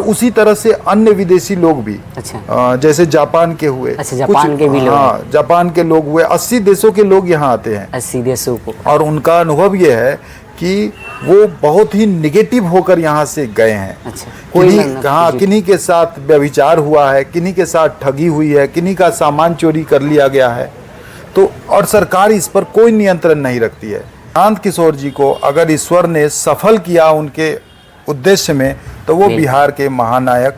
और उसी तरह से अन्य विदेशी लोग भी। अच्छा। जैसे जापान के हुए। अच्छा, जापान के भी लोग। हाँ, जापान के लोग हुए। 80 देशों के लोग यहाँ आते हैं। 80 देशों को। और उनका अनुभव ये है कि वो बहुत ही निगेटिव होकर यहाँ से गए हैं। अच्छा। किन्हीं के साथ व्यभिचार हुआ है, किन्हीं के साथ ठगी हुई है, किन्हीं का सामान चोरी कर लिया गया है। तो और सरकार इस पर कोई नियंत्रण नहीं रखती है। प्रशांत किशोर जी को अगर ईश्वर ने सफल किया उनके उद्देश्य में, तो वो बिहार के महानायक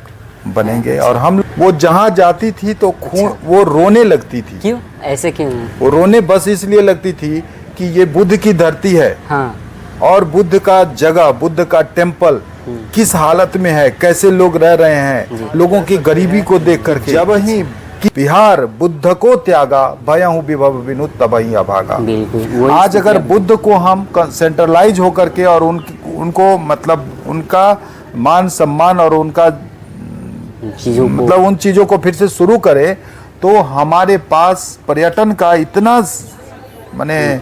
बनेंगे। और हम वो जहाँ जाती थी तो खून वो रोने लगती थी। क्यों? ऐसे क्यों? वो रोने बस इसलिए लगती थी कि ये बुद्ध की धरती है। हाँ। और बुद्ध का जगह, बुद्ध का टेम्पल किस हालत में है, कैसे लोग रह रहे हैं, लोगों की गरीबी को देख करके। जब ही बिहार बुद्ध को त्यागा, भयहु विभव विनु तबहि अभागा। आज अगर बुद्ध को हम सेंट्रलाइज होकर के और उनको मतलब उनका मान सम्मान और उनका मतलब उन चीजों को फिर से शुरू करें, तो हमारे पास पर्यटन का इतना माने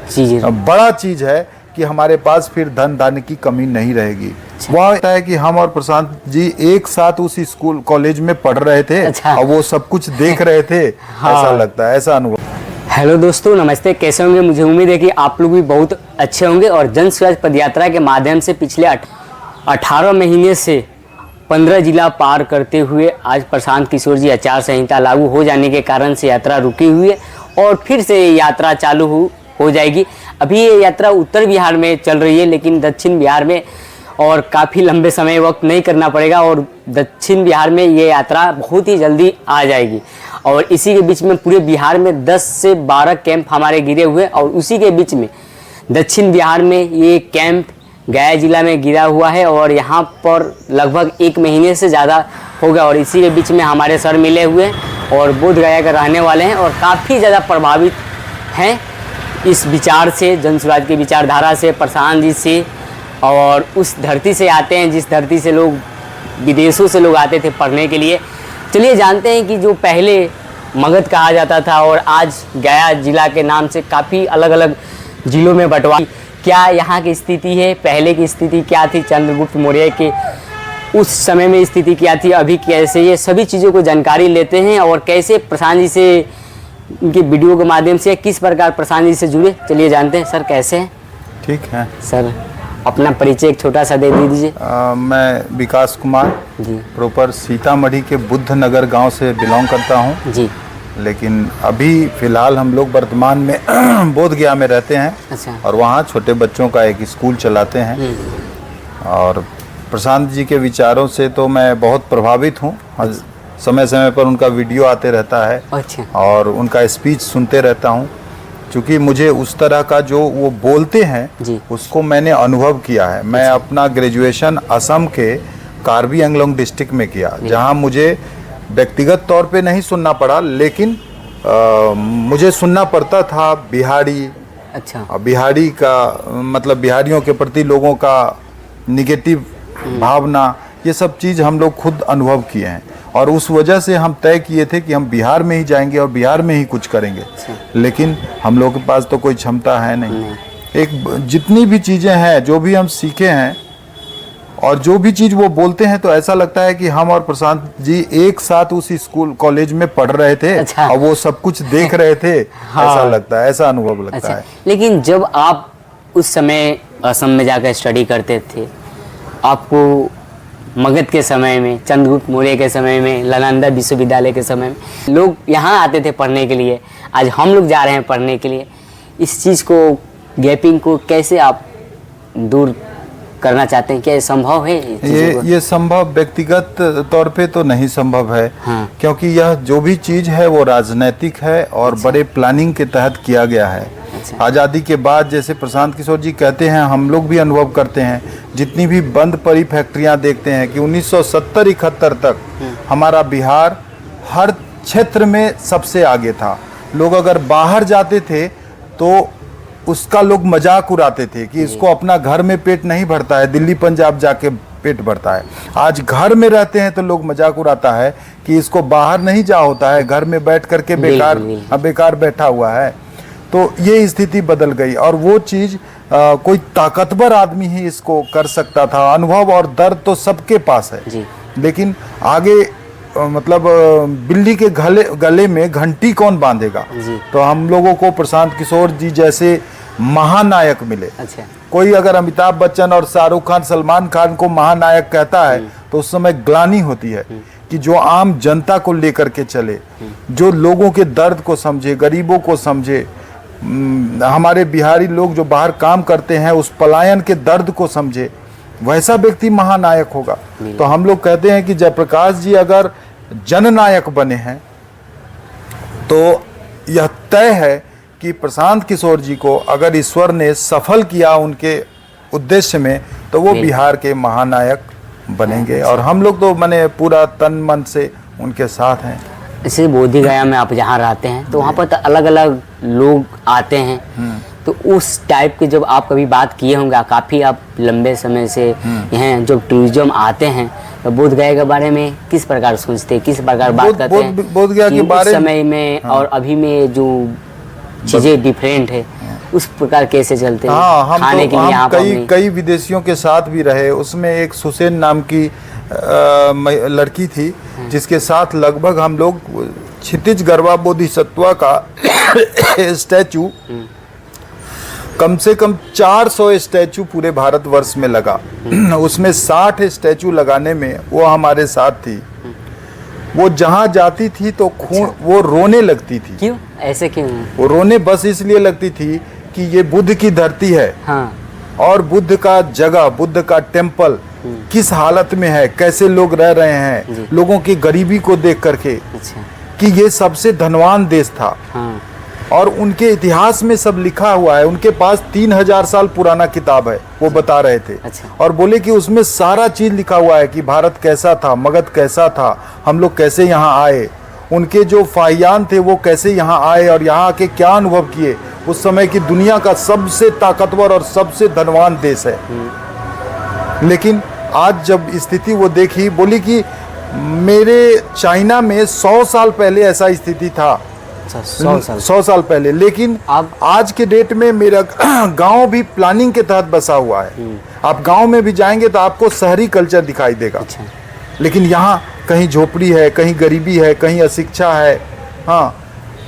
बड़ा चीज है कि हमारे पास फिर धन धान्य की कमी नहीं रहेगी। वह होता है कि हम और प्रशांत जी एक साथ उस स्कूल कॉलेज में पढ़ रहे थे। अच्छा। और वो सब कुछ देख रहे थे। हाँ। ऐसा लगता है, ऐसा अनुभव। हेलो दोस्तों, नमस्ते। कैसे होंगे? मुझे उम्मीद है कि आप लोग भी बहुत अच्छे होंगे। और जन स्वराज पदयात्रा के माध्यम से पिछले 18 महीने से 15 जिला पार करते हुए आज प्रशांत किशोर जी आचार संहिता लागू हो जाने के कारण से यात्रा रुकी हुई है और फिर से यात्रा चालू हो जाएगी। अभी ये यात्रा उत्तर बिहार में चल रही है, लेकिन दक्षिण बिहार में और काफ़ी लंबे समय वक्त नहीं करना पड़ेगा और दक्षिण बिहार में ये यात्रा बहुत ही जल्दी आ जाएगी। और इसी के बीच में पूरे बिहार में 10 से 12 कैंप हमारे गिरे हुए और उसी के बीच में दक्षिण बिहार में ये कैंप गया जिला में गिरा हुआ है और यहाँ पर लगभग 1 महीने से ज़्यादा हो गया। और इसी के बीच में हमारे सर मिले हुए हैं और बोध गया के रहने वाले हैं और काफ़ी ज़्यादा प्रभावित हैं इस विचार से, जन स्वराज की विचारधारा से, प्रशांत जी से। और उस धरती से आते हैं जिस धरती से लोग विदेशों से लोग आते थे पढ़ने के लिए। चलिए जानते हैं कि जो पहले मगध कहा जाता था और आज गया जिला के नाम से काफ़ी अलग अलग जिलों में बंटवा, क्या यहाँ की स्थिति है, पहले की स्थिति क्या थी, चंद्रगुप्त मौर्य के उस समय में स्थिति क्या थी, अभी कैसे, ये सभी चीज़ों को जानकारी लेते हैं और कैसे प्रशांत जी से उनकी वीडियो के माध्यम से किस प्रकार प्रशांत जी से जुड़े। चलिए जानते हैं। सर कैसे हैं? ठीक है सर, अपना परिचय एक छोटा सा दे दीजिए। मैं विकास कुमार जी, प्रॉपर सीतामढ़ी के बुद्ध नगर गांव से बिलोंग करता हूं जी। लेकिन अभी फ़िलहाल हम लोग वर्तमान में बोध गया में रहते हैं। अच्छा। और वहाँ छोटे बच्चों का एक स्कूल चलाते हैं। और प्रशांत जी के विचारों से तो मैं बहुत प्रभावित हूँ। समय समय पर उनका वीडियो आते रहता है। अच्छा। और उनका स्पीच सुनते रहता हूँ, क्योंकि मुझे उस तरह का जो वो बोलते हैं उसको मैंने अनुभव किया है। मैं अपना ग्रेजुएशन असम के कार्बी आंगलोंग डिस्ट्रिक्ट में किया, जहाँ मुझे व्यक्तिगत तौर पे नहीं सुनना पड़ा, लेकिन मुझे सुनना पड़ता था बिहारी। अच्छा। बिहारी का मतलब बिहारियों के प्रति लोगों का निगेटिव भावना, ये सब चीज़ हम लोग खुद अनुभव किए हैं। और उस वजह से हम तय किए थे कि हम बिहार में ही जाएंगे और बिहार में ही कुछ करेंगे। लेकिन हम लोग के पास तो कोई क्षमता है नहीं। एक जितनी भी चीज़ें हैं, जो भी हम सीखे हैं और जो भी चीज़ वो बोलते हैं, तो ऐसा लगता है कि हम और प्रशांत जी एक साथ उस स्कूल कॉलेज में पढ़ रहे थे। अच्छा। और वो सब कुछ देख रहे थे। हाँ। ऐसा लगता है, ऐसा अनुभव लगता अच्छा है। लेकिन जब आप उस समय असम में जाकर स्टडी करते थे, आपको मगध के समय में, चंद्रगुप्त मौर्य के समय में, नालंदा विश्वविद्यालय के समय में लोग यहाँ आते थे पढ़ने के लिए, आज हम लोग जा रहे हैं पढ़ने के लिए। इस चीज़ को, गैपिंग को कैसे आप दूर करना चाहते हैं? क्या ये संभव है? ये संभव व्यक्तिगत तौर पे तो नहीं संभव है। हाँ। क्योंकि यह जो भी चीज़ है वो राजनैतिक है और अच्छा। बड़े प्लानिंग के तहत किया गया है। अच्छा। आज़ादी के बाद, जैसे प्रशांत किशोर जी कहते हैं, हम लोग भी अनुभव करते हैं, जितनी भी बंद पड़ी फैक्ट्रियां देखते हैं कि 1970-71 तक हमारा बिहार हर क्षेत्र में सबसे आगे था। लोग अगर बाहर जाते थे तो उसका लोग मजाक उड़ाते थे कि इसको अपना घर में पेट नहीं भरता है, दिल्ली पंजाब जाके पेट भरता है। आज घर में रहते हैं तो लोग मजाक उड़ाता है कि इसको बाहर नहीं जा होता है, घर में बैठ करके बेकार बैठा हुआ है। तो ये स्थिति बदल गई और वो चीज़ कोई ताकतवर आदमी ही इसको कर सकता था। अनुभव और दर्द तो सबके पास है जी। लेकिन आगे मतलब बिल्ली के गले में घंटी कौन बांधेगा। तो हम लोगों को प्रशांत किशोर जी जैसे महानायक मिले। अच्छा। कोई अगर अमिताभ बच्चन और शाहरुख खान, सलमान खान को महानायक कहता है तो उस समय ग्लानि होती है कि जो आम जनता को लेकर के चले, जो लोगों के दर्द को समझे, गरीबों को समझे। हमारे बिहारी लोग जो बाहर काम करते हैं उस पलायन के दर्द को समझे, वैसा व्यक्ति महानायक होगा। तो हम लोग कहते हैं कि जयप्रकाश जी अगर जननायक बने हैं तो यह तय है कि प्रशांत किशोर जी को अगर ईश्वर ने सफल किया उनके उद्देश्य में तो वो बिहार के महानायक बनेंगे। और हम लोग तो माने पूरा तन मन से उनके साथ हैं। जैसे बोधगया में आप जहाँ रहते हैं तो वहाँ पर तो अलग अलग लोग आते हैं, तो उस टाइप के जब आप कभी बात किए होंगे, काफ़ी आप लंबे समय से यहाँ जब टूरिज्म आते हैं तो बोधगया के बारे में किस प्रकार सोचते हैं, किस प्रकार बात करते हैं बोधगया के बारे समय में और अभी में जो चीज़ें डिफरेंट है उस प्रकार कैसे चलते हैं? हाँ, हम खाने तो के लिए हम कई विदेशियों के साथ भी रहे। उसमें एक सुसेन नाम की लड़की थी जिसके साथ लगभग हम लोग क्षितिज गर्वा बोधिसत्वा का स्टैचू कम से कम 400 स्टैचू पूरे भारतवर्ष में लगा। उसमें 60 स्टैचू लगाने में वो हमारे साथ थी। वो जहाँ जाती थी तो खून वो रोने लगती थी। क्यों ऐसे क्यों? वो रोने बस इसलिए लगती थी कि ये बुद्ध की धरती है। हाँ। और बुद्ध का जगह, बुद्ध का टेम्पल किस हालत में है, कैसे लोग रह रहे हैं, लोगों की गरीबी को देख करके। अच्छा। कि ये सबसे धनवान देश था। हाँ। और उनके इतिहास में सब लिखा हुआ है। उनके पास 3000 साल पुराना किताब है, वो बता रहे थे। अच्छा। और बोले कि उसमें सारा चीज लिखा हुआ है कि भारत कैसा था, मगध कैसा था, हम लोग कैसे यहाँ आए, उनके जो फाहियान थे वो कैसे यहाँ आए और यहाँ आके क्या अनुभव किए। उस समय की दुनिया का सबसे ताकतवर और सबसे धनवान देश है। लेकिन आज जब स्थिति वो देखी, बोली कि मेरे चाइना में 100 साल पहले ऐसा स्थिति था। 100 साल पहले। लेकिन आज के डेट में मेरा गांव भी प्लानिंग के तहत बसा हुआ है। आप गांव में भी जाएंगे तो आपको शहरी कल्चर दिखाई देगा। अच्छा। लेकिन यहाँ कहीं झोपड़ी है, कहीं गरीबी है, कहीं अशिक्षा है। हाँ,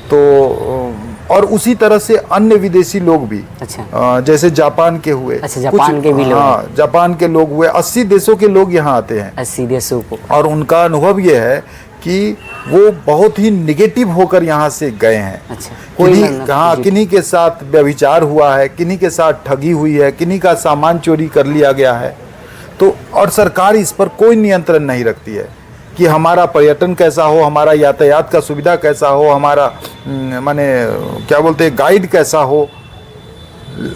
तो और उसी तरह से अन्य विदेशी लोग भी। अच्छा। जैसे जापान के हुए। अच्छा, जापान के भी लोग। हाँ, जापान के लोग हुए। 80 देशों के लोग यहाँ आते हैं। 80 देशों को। और उनका अनुभव ये है कि वो बहुत ही निगेटिव होकर यहाँ से गए हैं। अच्छा। किन्हीं के साथ व्यभिचार हुआ है, किन्हीं के साथ ठगी हुई है, किन्हीं का सामान चोरी कर लिया गया है। तो और सरकार इस पर कोई नियंत्रण नहीं रखती है कि हमारा पर्यटन कैसा हो, हमारा यातायात का सुविधा कैसा हो, हमारा माने क्या बोलते हैं गाइड कैसा हो।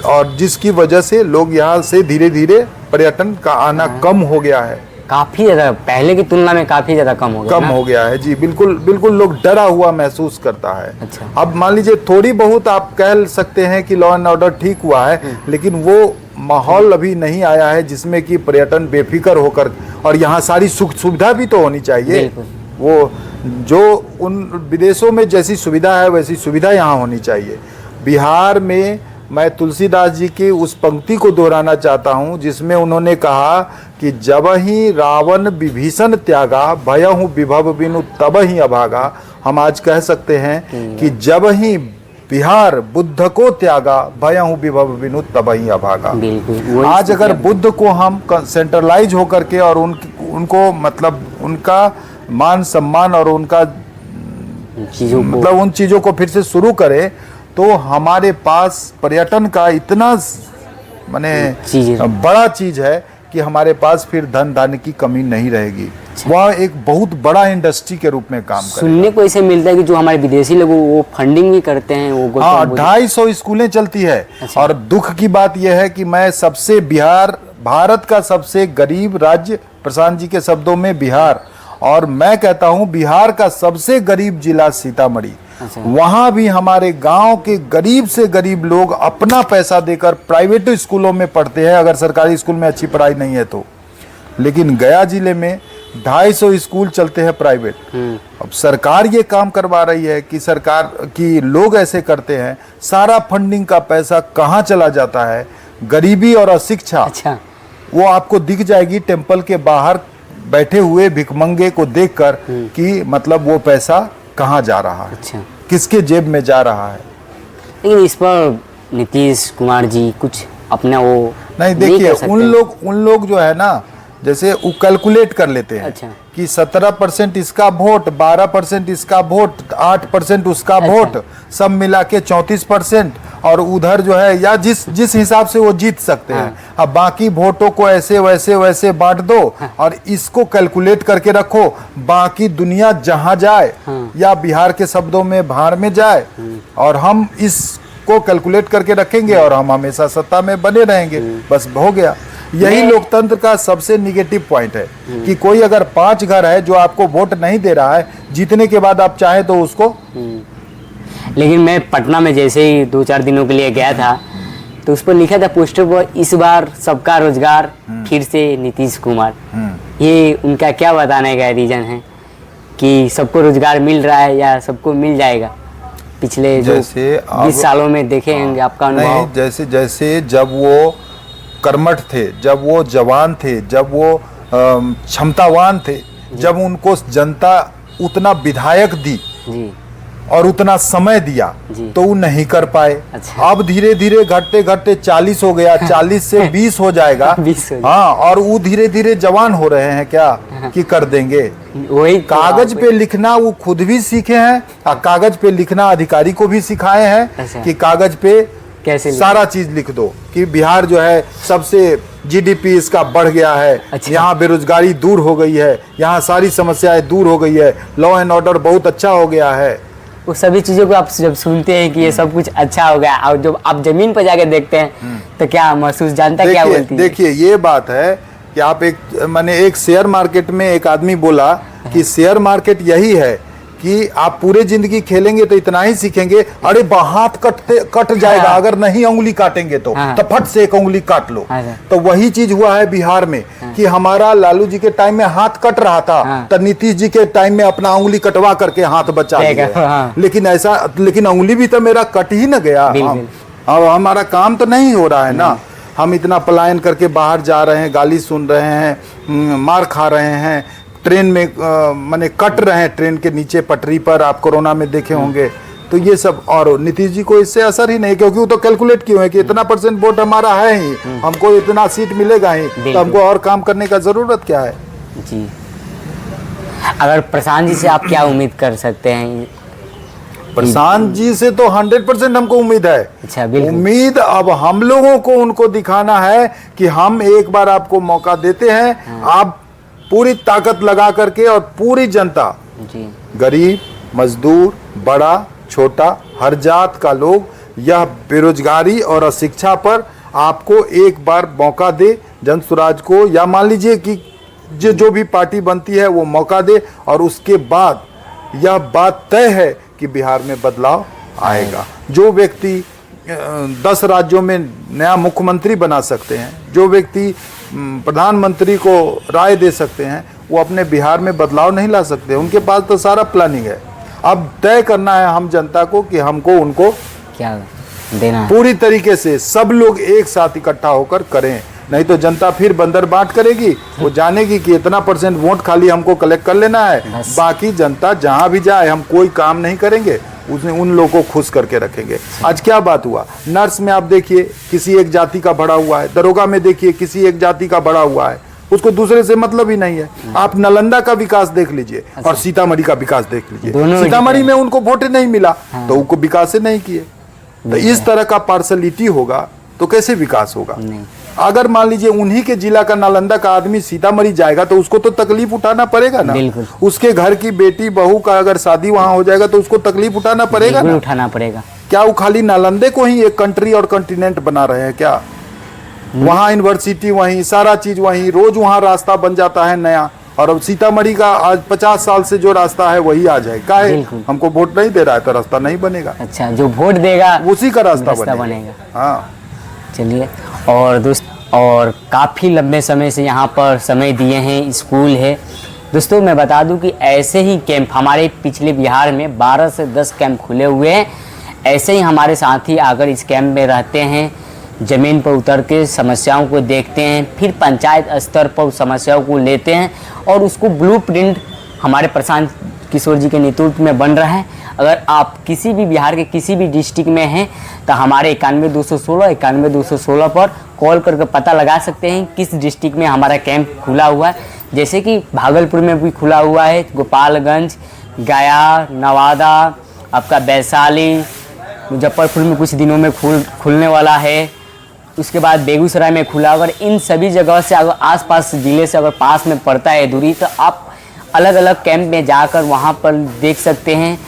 और जिसकी वजह से लोग यहाँ से धीरे धीरे पर्यटन का आना कम हो गया है। काफी ज्यादा, पहले की तुलना में काफी ज्यादा कम हो गया है जी। बिल्कुल बिल्कुल लोग डरा हुआ महसूस करता है। अच्छा। अब मान लीजिए थोड़ी बहुत आप कह सकते हैं कि लॉ एंड ऑर्डर ठीक हुआ है, लेकिन वो माहौल अभी नहीं आया है जिसमें कि पर्यटन बेफिक्र होकर, और यहाँ सारी सुख सुविधा भी तो होनी चाहिए। वो जो उन विदेशों में जैसी सुविधा है वैसी सुविधा यहाँ होनी चाहिए। बिहार में मैं तुलसीदास जी की उस पंक्ति को दोहराना चाहता हूँ जिसमें उन्होंने कहा कि जब ही रावण विभीषण त्यागा, भयहु विभव बिनु तब ही अभागा। हम आज कह सकते हैं कि जब ही बिहार बुद्ध को त्यागा, भयहु विभव बिनु तब ही अभागा। आज अगर बुद्ध को हम सेंट्रलाइज होकर के और उनको मतलब उनका मान सम्मान और उनका मतलब उन चीज़ों को फिर से शुरू करें तो हमारे पास पर्यटन का इतना माने बड़ा चीज है कि हमारे पास फिर धन धान्य की कमी नहीं रहेगी। वह एक बहुत बड़ा इंडस्ट्री के रूप में काम करेगा। सुनने को ऐसे मिलता है कि जो हमारे विदेशी लोग वो फंडिंग भी करते हैं। वो हाँ, 250 स्कूलें चलती है। अच्छा। और दुख की बात यह है कि मैं सबसे भारत का सबसे गरीब राज्य, प्रशांत जी के शब्दों में बिहार, और मैं कहता हूँ बिहार का सबसे गरीब जिला सीतामढ़ी। अच्छा। वहाँ भी हमारे गांव के गरीब से गरीब लोग अपना पैसा देकर प्राइवेट स्कूलों में पढ़ते हैं, अगर सरकारी स्कूल में अच्छी पढ़ाई नहीं है तो। लेकिन गया जिले में 250 स्कूल चलते हैं प्राइवेट। अब सरकार ये काम करवा रही है कि सरकार की लोग ऐसे करते हैं, सारा फंडिंग का पैसा कहाँ चला जाता है, गरीबी और अशिक्षा। अच्छा। वो आपको दिख जाएगी टेम्पल के बाहर बैठे हुए भिखमंगे को देखकर कि मतलब वो पैसा कहाँ जा रहा है, अच्छा, किसके जेब में जा रहा है। लेकिन इस पर नीतीश कुमार जी कुछ अपना वो नहीं, देखिए उन लोग जो है ना, जैसे वो कैलकुलेट कर लेते हैं, अच्छा, कि 17% इसका वोट, 12% इसका वोट, 8% उसका वोट, सब मिला के 34%, और उधर जो है या जिस हिसाब से वो जीत सकते हैं। अब बाकी वोटों को ऐसे वैसे बांट दो और इसको कैलकुलेट करके रखो, बाकी दुनिया जहां जाए या बिहार के शब्दों में भाड़ में जाए, और हम इसको कैलकुलेट करके रखेंगे और हम हमेशा सत्ता में बने रहेंगे, बस हो गया। यही लोकतंत्र का सबसे निगेटिव पॉइंट है कि कोई अगर 5 घर है जो आपको वोट नहीं दे रहा है, जीतने के बाद आप चाहे तो उसको। लेकिन मैं पटना में जैसे ही 2-4 दिनों के लिए गया था, तो उस पर लिखा था पोस्टर पर, इस बार सबका रोजगार फिर से नीतीश कुमार। ये उनका क्या बताने का रीजन है कि सबको रोजगार मिल रहा है या सबको मिल जाएगा? पिछले जो 20 सालों में देखे होंगे, आपका अनुभव। नहीं, जैसे जैसे जब वो कर्मठ थे, जब वो जवान थे, जब वो क्षमतावान थे, जब उनको जनता उतना विधायक दी जी, और उतना समय दिया, तो वो नहीं कर पाए। अच्छा। अब धीरे धीरे घटते घटते 40 हो गया, 40 से 20 हो जाएगा। 20 हो हाँ, और वो धीरे धीरे जवान हो रहे हैं क्या कि कर देंगे। वही कागज पे लिखना वो खुद भी सीखे हैं और कागज पे लिखना अधिकारी को भी सिखाए हैं। अच्छा। कि कागज पे कैसे सारा चीज लिख दो कि बिहार जो है सबसे जीडीपी इसका बढ़ गया है। अच्छा। यहाँ बेरोजगारी दूर हो गई है, यहाँ सारी समस्याएं दूर हो गई है, लॉ एंड ऑर्डर बहुत अच्छा हो गया है। वो सभी चीज़ों को आप जब सुनते हैं कि ये सब कुछ अच्छा हो गया, और जब आप जमीन पर जाके देखते हैं तो क्या महसूस, जानता क्या बोलती है? देखिए ये बात है कि आप एक शेयर मार्केट में एक आदमी बोला कि शेयर मार्केट यही है कि आप पूरे जिंदगी खेलेंगे तो इतना ही सीखेंगे, अरे हाथ कट जाएगा अगर नहीं उंगली काटेंगे तो फट से एक उंगली काट लो। तो वही चीज हुआ है बिहार में कि हमारा लालू जी के टाइम में हाथ कट रहा था, तो नीतीश जी के टाइम में अपना उंगली कटवा करके हाथ बचा लिया। लेकिन उंगली भी तो मेरा कट ही न गया। अब हमारा काम तो नहीं हो रहा है ना, हम इतना पलायन करके बाहर जा रहे हैं, गाली सुन रहे हैं, मार खा रहे हैं, ट्रेन में माने कट रहे हैं ट्रेन के नीचे पटरी पर, आप कोरोना में देखे होंगे। तो ये सब, और नीतीश जी को इससे असर ही नहीं, क्योंकि वो तो कैलकुलेट किए हैं कि इतना % वोट हमारा है ही, हमको इतना सीट मिलेगा ही, तो हमको और काम करने का जरूरत क्या है जी। अगर प्रशांत जी से आप क्या उम्मीद कर सकते हैं? प्रशांत जी से तो 100% हमको उम्मीद है। अच्छा, उम्मीद अब हम लोगों को उनको दिखाना है कि हम एक बार आपको मौका देते हैं, आप पूरी ताकत लगा करके, और पूरी जनता जी, गरीब, मजदूर, बड़ा छोटा, हर जात का लोग, यह बेरोजगारी और अशिक्षा पर आपको एक बार मौका दे, जन स्वराज को, या मान लीजिए कि जो भी पार्टी बनती है वो मौका दे, और उसके बाद यह बात तय है कि बिहार में बदलाव आएगा। जो व्यक्ति 10 राज्यों में नया मुख्यमंत्री बना सकते हैं, जो व्यक्ति प्रधानमंत्री को राय दे सकते हैं, वो अपने बिहार में बदलाव नहीं ला सकते। उनके पास तो सारा प्लानिंग है। अब तय करना है हम जनता को कि हमको उनको क्या देना है। पूरी तरीके से सब लोग एक साथ इकट्ठा होकर करें, नहीं तो जनता फिर बंदर बाट करेगी। वो जानेगी कि इतना % वोट खाली हमको कलेक्ट कर लेना है, बाकी जनता जहां भी जाए हम कोई काम नहीं करेंगे, उसने उन लोगों को खुश करके रखेंगे। आज क्या बात हुआ, नर्स में आप देखिए किसी एक जाति का बढ़ा हुआ है, दरोगा में देखिए किसी एक जाति का बढ़ा हुआ है, उसको दूसरे से मतलब ही नहीं है। आप नालंदा का विकास देख लीजिए और सीतामढ़ी का विकास देख लीजिए। सीतामढ़ी में उनको वोट नहीं मिला तो उनको विकास ही नहीं किए। तो इस तरह का पार्शलिटी होगा तो कैसे विकास होगा? अगर मान लीजिए उन्हीं के जिला का नालंदा का आदमी सीतामढ़ी जाएगा तो उसको तो तकलीफ उठाना पड़ेगा ना। उसके घर की बेटी बहू का अगर शादी वहां हो जाएगा तो उसको तकलीफ उठाना पड़ेगा ना। उठाना पड़ेगा। क्या वो खाली नालंदे को ही एक कंट्री और कॉन्टिनेंट बना रहे हैं क्या? वहाँ यूनिवर्सिटी वहीं, सारा चीज वहीं, रोज वहाँ रास्ता बन जाता है नया, और अब सीतामढ़ी का आज 50 साल से जो रास्ता है वही आ जाए। क्या है, हमको वोट नहीं दे रहा है तो रास्ता नहीं बनेगा। अच्छा, जो वोट देगा उसी का रास्ता बनेगा। हाँ, चलिए। और और काफ़ी लंबे समय से यहाँ पर समय दिए हैं, स्कूल है। दोस्तों मैं बता दूं कि ऐसे ही कैंप हमारे पिछले बिहार में 12 से 10 कैंप खुले हुए हैं। ऐसे ही हमारे साथी आकर इस कैंप में रहते हैं, ज़मीन पर उतर के समस्याओं को देखते हैं, फिर पंचायत स्तर पर उस समस्याओं को लेते हैं और उसको ब्लूप्रिंट हमारे प्रशांत किशोर जी के नेतृत्व में बन रहा है। अगर आप किसी भी बिहार के किसी भी डिस्ट्रिक्ट में हैं तो हमारे 91-216 पर कॉल करके पता लगा सकते हैं किस डिस्ट्रिक्ट में हमारा कैंप खुला हुआ है। जैसे कि भागलपुर में भी खुला हुआ है, गोपालगंज, गया, नवादा, आपका वैशाली, मुजफ्फरपुर में कुछ दिनों में खुलने वाला है, उसके बाद बेगूसराय में खुला। अगर इन सभी जगह से अगर आसपास ज़िले से अगर पास में पड़ता है दूरी, तो आप अलग अलग कैंप में जाकर वहाँ पर देख सकते हैं,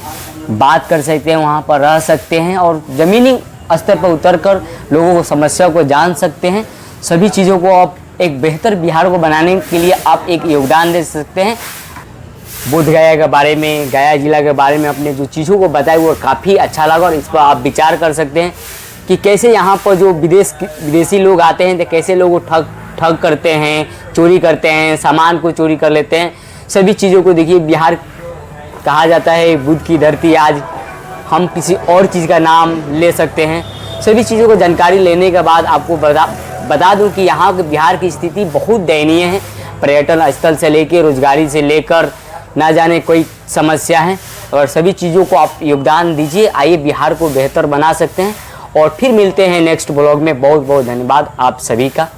बात कर सकते हैं, वहाँ पर रह सकते हैं और ज़मीनी स्तर पर उतरकर लोगों को समस्या को जान सकते हैं। सभी चीज़ों को आप एक बेहतर बिहार को बनाने के लिए आप एक योगदान दे सकते हैं। बोधगया के बारे में, गया जिला के बारे में अपने जो चीज़ों को बताए वो काफ़ी अच्छा लगा और इस पर आप विचार कर सकते हैं कि कैसे यहाँ पर जो विदेशी लोग आते हैं तो कैसे लोग ठग करते हैं, चोरी करते हैं, सामान को चोरी कर लेते हैं। सभी चीज़ों को देखिए, बिहार कहा जाता है बुद्ध की धरती, आज हम किसी और चीज़ का नाम ले सकते हैं। सभी चीज़ों को जानकारी लेने के बाद आपको बता दूं कि यहाँ के बिहार की स्थिति बहुत दयनीय है। पर्यटन स्थल से लेकर, रोजगारी से लेकर ना जाने कोई समस्या है और सभी चीज़ों को आप योगदान दीजिए, आइए बिहार को बेहतर बना सकते हैं। और फिर मिलते हैं नेक्स्ट ब्लॉग में। बहुत बहुत धन्यवाद आप सभी का।